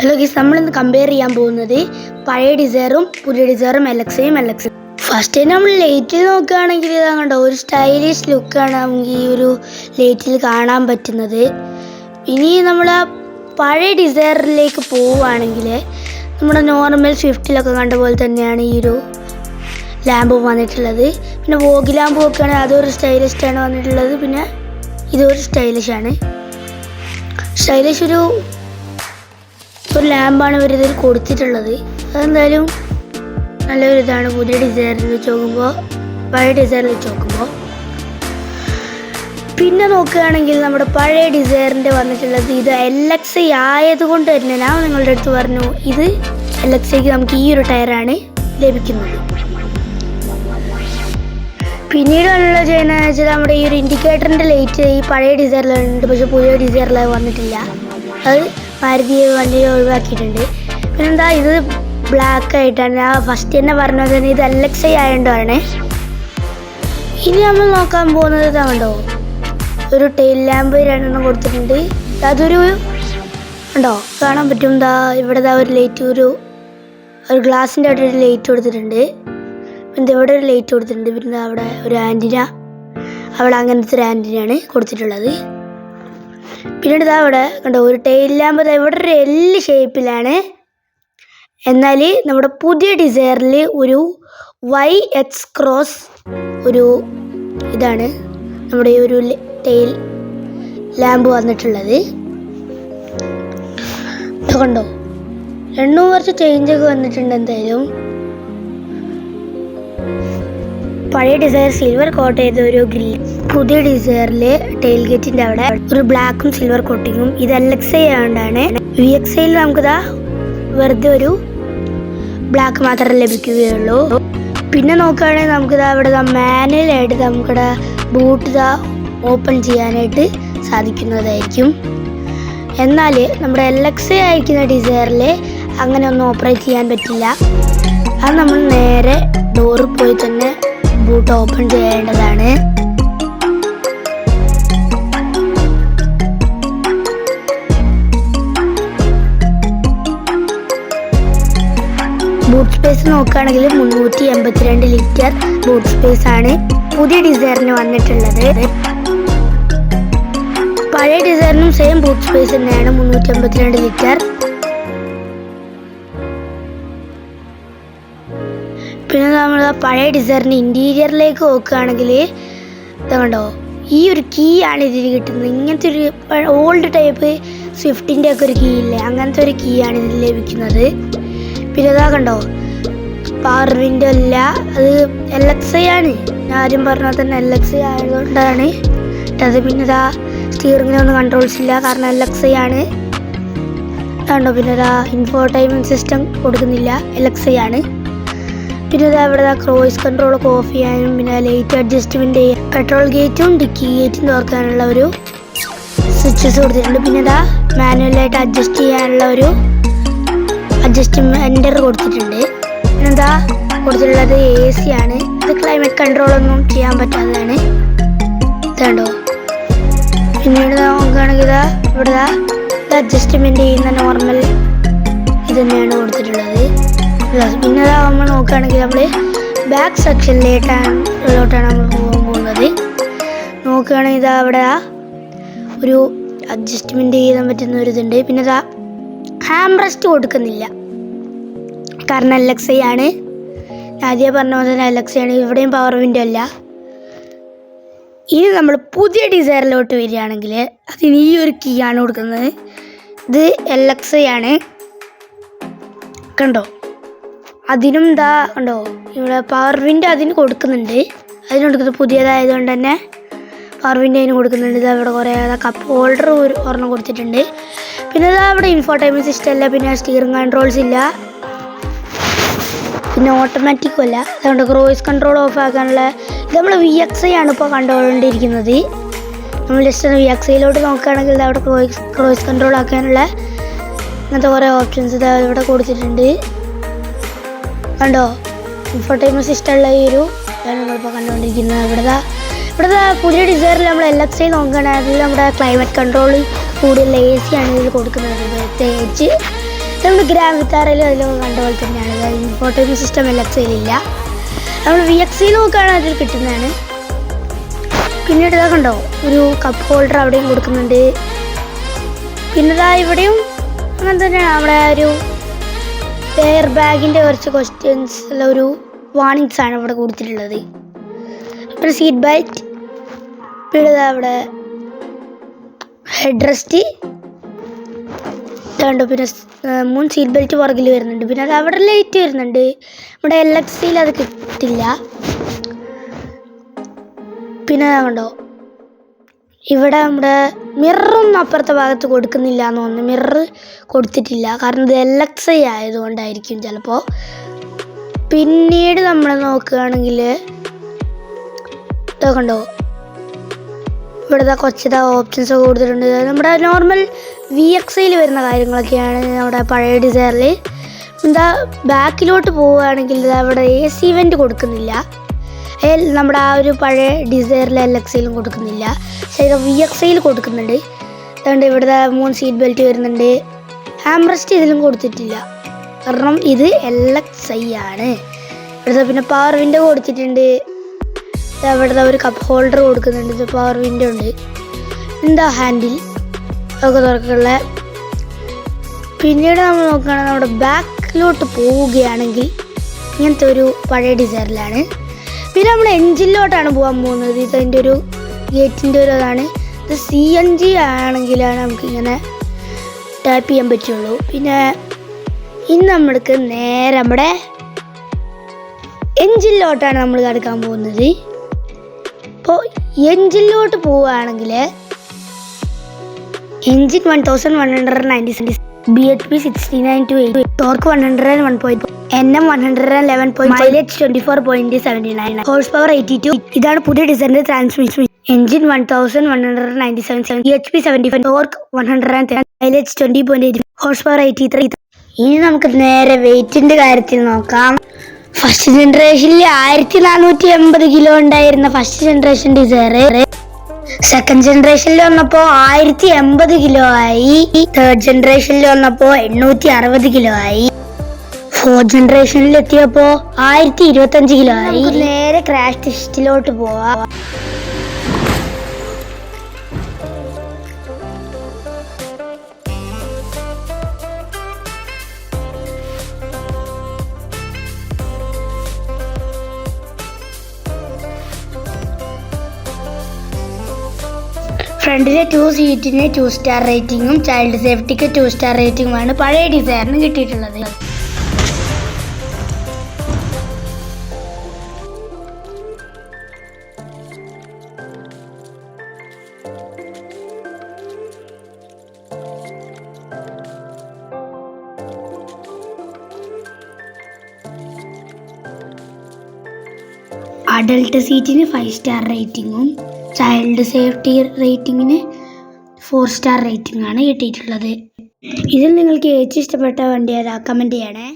Hello ഗീസ്, നമ്മളിന്ന് compare ചെയ്യാൻ പോകുന്നത് പഴയ ഡിസയറും പുതിയ ഡിസയറും എലക്സയും ഫസ്റ്റ് നമ്മൾ ലൈറ്റിൽ നോക്കുകയാണെങ്കിൽ ഇതാ കണ്ടോ, ഒരു സ്റ്റൈലിഷ് ലുക്കാണ് നമുക്ക് ഈ ഒരു ലൈറ്റിൽ കാണാൻ പറ്റുന്നത്. ഇനി നമ്മൾ ആ പഴയ ഡിസയറിലേക്ക് പോവുകയാണെങ്കിൽ നമ്മുടെ നോർമൽ സ്വിഫ്റ്റിലൊക്കെ കണ്ട പോലെ തന്നെയാണ് ഈ ഒരു ലാമ്പ് വന്നിട്ടുള്ളത്. പിന്നെ വോഗ് ലാമ്പ് നോക്കുകയാണെങ്കിൽ അതൊരു സ്റ്റൈലിഷാണ് വന്നിട്ടുള്ളത്. പിന്നെ ഇതൊരു സ്റ്റൈലിഷ് ഒരു ലാമ്പാണ് ഇവർ ഇതിൽ കൊടുത്തിട്ടുള്ളത്. അതെന്തായാലും നല്ലൊരു ഇതാണ് പുതിയ ഡിസൈറിൽ വെച്ച് നോക്കുമ്പോൾ, പഴയ ഡിസൈറിൽ വെച്ച് നോക്കുമ്പോൾ. പിന്നെ നോക്കുകയാണെങ്കിൽ നമ്മുടെ പഴയ ഡിസൈറിൻ്റെ വന്നിട്ടുള്ളത് ഇത് LXi ആയതുകൊണ്ട് തന്നെ ഞാൻ നിങ്ങളുടെ അടുത്ത് പറഞ്ഞു, ഇത് LXiക്ക് നമുക്ക് ഈ ഒരു ടയറാണ് ലഭിക്കുന്നത്. പിന്നീടുള്ള ചെയ്യുന്നതെന്ന് വെച്ചാൽ നമ്മുടെ ഈ ഒരു ഇൻഡിക്കേറ്ററിൻ്റെ ലൈറ്റ് ഈ പഴയ ഡിസൈറിലുണ്ട്, പക്ഷെ പുതിയ ഡിസൈറിൽ വന്നിട്ടില്ല. അത് മാരുതി വണ്ടി ഒഴിവാക്കിയിട്ടുണ്ട്. പിന്നെന്താ, ഇത് ബ്ലാക്ക് ആയിട്ടാണ്. ഞാൻ ഫസ്റ്റ് തന്നെ പറഞ്ഞത് തന്നെ ഇത് LXi ആയതുകൊണ്ടാണ്. ഇനി നമ്മൾ നോക്കാൻ പോകുന്നത് ഇതാണ്ടോ, ഒരു ടെയിൽ ലാമ്പ് രണ്ടെണ്ണം കൊടുത്തിട്ടുണ്ട്. അതൊരു ഉണ്ടോ കാണാൻ പറ്റും. ഇവിടെ ഒരു ലൈറ്റ്, ഒരു ഗ്ലാസിൻ്റെ അവിടെ ഒരു ലൈറ്റ് കൊടുത്തിട്ടുണ്ട്. പിന്നെ ഇവിടെ ഒരു ലൈറ്റ് കൊടുത്തിട്ടുണ്ട്. പിന്നെ അവിടെ ഒരു ആൻറ്റിന, അവിടെ അങ്ങനത്തെ ഒരു ആൻറ്റിനയാണ് കൊടുത്തിട്ടുള്ളത്. പിന്നീട് അവിടെ കണ്ടോ, ഒരു ടെയിൽ ലാമ്പ് ഇവിടെ ഒരു എല്ല് ഷേപ്പിലാണ്. എന്നാൽ നമ്മുടെ പുതിയ ഡിസയറിൽ ഒരു YX ക്രോസ് ഒരു ഇതാണ് നമ്മുടെ ഈ ഒരു ടെയിൽ ലാമ്പ് വന്നിട്ടുള്ളത്. കണ്ടോ, രണ്ടും കുറച്ച് ചേഞ്ചൊക്കെ വന്നിട്ടുണ്ട്. എന്തായാലും പഴയ ഡിസയർ സിൽവർ കോട്ട് ചെയ്ത ഒരു ഗ്രിൽ, പുതിയ ഡിസയറില് ടെയിൽ ഗേറ്റിന്റെ അവിടെ ഒരു ബ്ലാക്കും സിൽവർ കോട്ടിങ്ങും. ഇത് LXi ആയതുകൊണ്ടാണ്. VXiയിൽ നമുക്കിതാ വെറുതെ ഒരു ബ്ലാക്ക് മാത്രമേ ലഭിക്കുകയുള്ളൂ. പിന്നെ നോക്കുകയാണെങ്കിൽ നമുക്കിതാ ഇവിടെ മാനുവലായിട്ട് നമുക്കിവിടെ ബൂട്ട് ഓപ്പൺ ചെയ്യാനായിട്ട് സാധിക്കുന്നതായിരിക്കും. എന്നാൽ നമ്മുടെ LXi അയക്കുന്ന ഡിസയറിൽ അങ്ങനെ ഒന്നും ഓപ്പറേറ്റ് ചെയ്യാൻ പറ്റില്ല. അത് നമ്മൾ നേരെ ഡോറിൽ പോയി തന്നെ ബൂട്ട് ഓപ്പൺ ചെയ്യേണ്ടതാണ്. ബൂട്ട് സ്പേസ് നോക്കുകയാണെങ്കിൽ 382 ലിറ്റർ ബൂട്ട് സ്പേസ് ആണ് പുതിയ ഡിസയറിന് വന്നിട്ടുള്ളത്. പഴയ ഡിസയറിനും സെയിം ബൂട്ട് സ്പേസ് തന്നെയാണ്, 382 ലിറ്റർ. പിന്നെ നമ്മൾ പഴയ ഡിസയറിന് ഇൻറ്റീരിയറിലേക്ക് നോക്കുകയാണെങ്കിൽ കണ്ടോ, ഈ ഒരു കീ ആണ് ഇതിന് കിട്ടുന്നത്. ഇങ്ങനത്തെ ഒരു ഓൾഡ് ടൈപ്പ് സ്വിഫ്റ്റിൻ്റെ ഒക്കെ ഒരു കീ ഇല്ലേ, അങ്ങനത്തെ ഒരു കീ ആണ് ഇതിൽ ലഭിക്കുന്നത്. പിന്നെ കണ്ടോ, പവർ വിൻഡോ അല്ല, അത് LXi ആണ്. ഞാൻ ആദ്യം പറഞ്ഞാൽ തന്നെ LXi ആയതുകൊണ്ടാണ് അത്. പിന്നെ സ്റ്റിയറിങ്ങിനൊന്നും കൺട്രോൾസ് ഇല്ല, കാരണം LXi ആണ്. കണ്ടോ, പിന്നെ ഇൻഫോർടൈൻമെൻറ്റ് സിസ്റ്റം കൊടുക്കുന്നില്ല, LXi ആണ്. പിന്നെ ഇവിടെ ക്രൂയിസ് കൺട്രോളൊക്കെ ഓഫ് ചെയ്യാനും പിന്നെ ലൈറ്റ് അഡ്ജസ്റ്റ്മെൻറ്റ് ചെയ്യാൻ പെട്രോൾ ഗേറ്റും ഡിക്കി ഗേറ്റും തുറക്കാനുള്ള ഒരു സ്വിച്ചസ് കൊടുത്തിട്ടുണ്ട്. പിന്നെ മാനുവലായിട്ട് അഡ്ജസ്റ്റ് ചെയ്യാനുള്ള ഒരു അഡ്ജസ്റ്റ്മെൻറ്റർ കൊടുത്തിട്ടുണ്ട്. പിന്നെന്താ കൊടുത്തിട്ടുള്ളത് AC ആണ്. ഇത് ക്ലൈമറ്റ് കൺട്രോളൊന്നും ചെയ്യാൻ പറ്റാത്തതാണ്. ഇതുണ്ടോ, പിന്നീട് നോക്കുകയാണെങ്കിൽ ഇവിടെ അഡ്ജസ്റ്റ്മെൻറ്റ് ചെയ്യുന്ന നോർമൽ ഇത് തന്നെയാണ് കൊടുത്തിട്ടുള്ളത്. പിന്നെ നമ്മൾ നോക്കുകയാണെങ്കിൽ നമ്മൾ ബാക്ക് സെക്ഷനിലോട്ടാണ് നമ്മൾ പോകുന്നത്. നോക്കുകയാണെങ്കിൽ അവിടെ ഒരു അഡ്ജസ്റ്റ്മെൻറ്റ് ചെയ്യാൻ പറ്റുന്ന ഒരു ഇതുണ്ട്. പിന്നെ ഹാം റെസ്റ്റ് കൊടുക്കുന്നില്ല, കാരണം LXi ആണ്. ആദ്യം പറഞ്ഞ പോലെ തന്നെ LXi ആണ്. ഇവിടെയും പവർ വിൻഡോ അല്ല. ഇനി നമ്മൾ പുതിയ ഡിസയറിലോട്ട് വരികയാണെങ്കിൽ അതിന് ഈ ഒരു കീ ആണ് കൊടുക്കുന്നത്. ഇത് LXi ആണ്. കണ്ടോ, അതിനും കണ്ടോ, ഇവിടെ പവർ വിൻഡോ അതിന് കൊടുക്കുന്നുണ്ട്. പുതിയതായതുകൊണ്ട് തന്നെ പവർ വിൻഡോ അതിന് കൊടുക്കുന്നുണ്ട്. ഇവിടെ കുറേ കപ്പ് ഹോൾഡർ ഒരെണ്ണം കൊടുത്തിട്ടുണ്ട്. പിന്നെ അവിടെ ഇൻഫോർടൈൻമെൻറ്റ് സിസ്റ്റം അല്ല, പിന്നെ സ്റ്റിയറിംഗ് കൺട്രോൾസ് ഇല്ല, പിന്നെ ഓട്ടോമാറ്റിക്കും അല്ല. അതുകൊണ്ട് ക്രൂയിസ് കൺട്രോൾ ഓഫ് ആക്കാനുള്ള ഇത് നമ്മൾ VXi ആണ് ഇപ്പോൾ കണ്ടുകൊണ്ടിരിക്കുന്നത്. നമ്മൾ ജസ്റ്റ് VXiയിലോട്ട് നോക്കുകയാണെങ്കിൽ അവിടെ ക്രൂയിസ് കൺട്രോൾ ആക്കാനുള്ള അങ്ങനത്തെ കുറേ ഓപ്ഷൻസ് ഇവിടെ കൊടുത്തിട്ടുണ്ട്. കണ്ടോ, ഇൻഫോർടൈൻമെൻറ്റ് സിസ്റ്റമുള്ള ഈ ഒരു ഇതാണ് നമ്മളിപ്പോൾ കണ്ടുകൊണ്ടിരിക്കുന്നത്. ഇവിടെ പുതിയ ഡിസയറിൽ നമ്മൾ LXi നോക്കുകയാണെങ്കിൽ നമ്മുടെ ക്ലൈമറ്റ് കൺട്രോൾ കൂടുതൽ AC ആണ് ഇതിൽ കൊടുക്കുന്നത്. പ്രത്യേകിച്ച് നമ്മൾ ഗ്രാൻഡ് വിത്താറയിലും അതിലൊക്കെ കണ്ട പോലെ തന്നെയാണ്. ഇൻഫോർടൈൻമെന്റ് സിസ്റ്റം LXയിലില്ല. നമ്മൾ VXയിൽ നോക്കുകയാണെങ്കിൽ അതിൽ കിട്ടുന്നതാണ്. പിന്നീട് ഇതാ കണ്ടോ, ഒരു കപ്പ് ഹോൾഡർ അവിടെയും കൊടുക്കുന്നുണ്ട്. പിന്നെ ഇതാ ഇവിടെയും അങ്ങനെ തന്നെയാണ്. അവിടെ ഒരു എയർ ബാഗിൻ്റെ കുറച്ച് ക്വസ്റ്റ്യൻസ് ഉള്ള ഒരു വാർണിങ്സ് ആണ് ഇവിടെ കൊടുത്തിട്ടുള്ളത്. പിന്നെ സീറ്റ് ബെൽറ്റ്, പിന്നെ അവിടെ ഹെഡ് റെസ്റ്റ് കണ്ടു. പിന്നെ 3 സീറ്റ് ബെൽറ്റ് പുറകിൽ വരുന്നുണ്ട്. പിന്നെ അത് അവിടെ ലൈറ്റ് വരുന്നുണ്ട്. ഇവിടെ LXയിൽ അത് കിട്ടില്ല. പിന്നെ കണ്ടോ, ഇവിടെ നമ്മുടെ മിററൊന്നും അപ്പുറത്തെ ഭാഗത്ത് കൊടുക്കുന്നില്ല എന്ന് തോന്നുന്നു. മിറർ കൊടുത്തിട്ടില്ല, കാരണം ഇത് LXi ആയതുകൊണ്ടായിരിക്കും ചിലപ്പോൾ. പിന്നീട് നമ്മൾ നോക്കുകയാണെങ്കിൽ ഇതൊക്കെ കണ്ടോ, ഇവിടെ കുറച്ച് ഓപ്ഷൻസ് ഒക്കെ കൊടുത്തിട്ടുണ്ട്. നമ്മുടെ നോർമൽ VXയിൽ വരുന്ന കാര്യങ്ങളൊക്കെയാണ് നമ്മുടെ പഴയ ഡിസൈറിൽ. ബാക്കിലോട്ട് പോവുകയാണെങ്കിൽ അവിടെ AC വെൻറ്റ് കൊടുക്കുന്നില്ല. നമ്മുടെ ആ ഒരു പഴയ ഡിസൈറിൽ LXയിലും കൊടുക്കുന്നില്ല. പക്ഷേ ഇത് VXയിൽ കൊടുക്കുന്നുണ്ട്. അതുകൊണ്ട് ഇവിടെ 3 സീറ്റ് ബെൽറ്റ് വരുന്നുണ്ട്. ഹാംറസ്റ്റ് ഇതിലും കൊടുത്തിട്ടില്ല, കാരണം ഇത് LXi ആണ്. ഇവിടുത്തെ പിന്നെ പവർ വിൻഡോ കൊടുത്തിട്ടുണ്ട്. ഇവിടുത്തെ ഒരു കപ്പ് ഹോൾഡർ കൊടുക്കുന്നുണ്ട്. ഇത് പവർ വിൻഡോ ഉണ്ട്. ഹാൻഡിൽ ഒക്കെ തുറക്കുള്ള. പിന്നീട് നമ്മൾ നോക്കുകയാണെങ്കിൽ നമ്മുടെ ബാക്കിലോട്ട് പോവുകയാണെങ്കിൽ ഇങ്ങനത്തെ ഒരു പഴയ ഡിസൈറിലാണ്. പിന്നെ നമ്മൾ എൻജിനിലോട്ടാണ് പോകാൻ പോകുന്നത്. ഇതിൻ്റെ ഒരു ഗേറ്റിൻ്റെ ഒരു ഇതാണ്. ഇത് CNG ആണെങ്കിലാണ് നമുക്കിങ്ങനെ ടാപ്പ് ചെയ്യാൻ പറ്റുള്ളൂ. പിന്നെ ഇനി നമ്മൾക്ക് നേരെ നമ്മുടെ എൻജിനിലോട്ടാണ് നമ്മൾ കിടക്കാൻ പോകുന്നത്. അപ്പോൾ എൻജിനിലോട്ട് പോവുകയാണെങ്കിൽ engine 1196 bhp 69-8, torque 101, NM 111, mileage 24.79, horse power 82. ഇതാണ് പുതിയ ഡിസൈനിന്റെ transmission. Engine 1197, bhp 75, torque 110, mileage 20.8, horse power 83. ഇനി നമുക്ക് നേരെ വെയിറ്റിന്റെ കാര്യത്തിൽ നോക്കാം. ഫസ്റ്റ് ജനറേഷനിൽ 1480 കിലോ ഉണ്ടായിരുന്ന ഫസ്റ്റ് ജനറേഷൻ ഡിസൈർ സെക്കൻഡ് ജനറേഷനിൽ വന്നപ്പോൾ 1080 കിലോ ആയി. തേർഡ് ജനറേഷനിൽ വന്നപ്പോൾ 860 കിലോ ആയി. ഫോർത്ത് ജനറേഷനിൽ എത്തിയപ്പോൾ 1025 കിലോ ആയി. നേരെ ക്രാഷ് ടെസ്റ്റിലോട്ട് പോവാം. ഫ്രണ്ടിലെ 2 സീറ്റിന് 2 സ്റ്റാർ റേറ്റിംഗും ചൈൽഡ് സേഫ്റ്റിക്ക് 2 സ്റ്റാർ റേറ്റിംഗുമാണ് പഴയ ഡിസൈറിന് കിട്ടിയിട്ടുള്ളത്. അഡൾട്ട് സീറ്റിന് 5 സ്റ്റാർ റേറ്റിംഗും ചൈൽഡ് സേഫ്റ്റി റേറ്റിംഗിന് 4 സ്റ്റാർ റേറ്റിംഗ് ആണ് കിട്ടിയിട്ടുള്ളത്. ഇതിൽ നിങ്ങൾക്ക് ഏറ്റവും ഇഷ്ടപ്പെട്ട വണ്ടി ഏതാ? കമൻറ്റ് ചെയ്യണേ.